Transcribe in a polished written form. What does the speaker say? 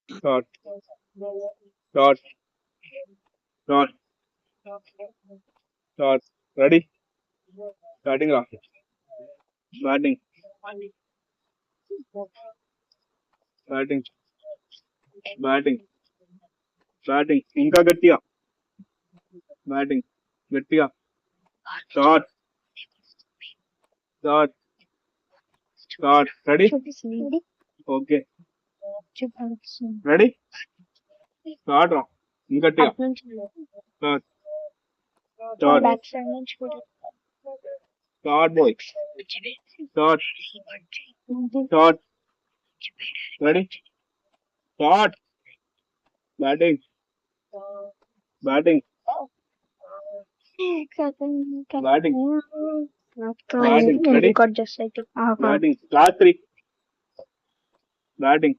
Start. Start. Start. Start. Ready? Starting ra. Batting. Batting. Batting. Batting. ఇంకా గట్టిగా. Batting. గట్టిగా. Start. Start. Start. Ready? Okay. Ready? Start రా. ఇంకా గట్టిగా. Start. Start. Start boy. Start. Start. Ready? Start. Batting. Batting. Batting. Batting. Ready? Record just like Batting. Last three. Batting.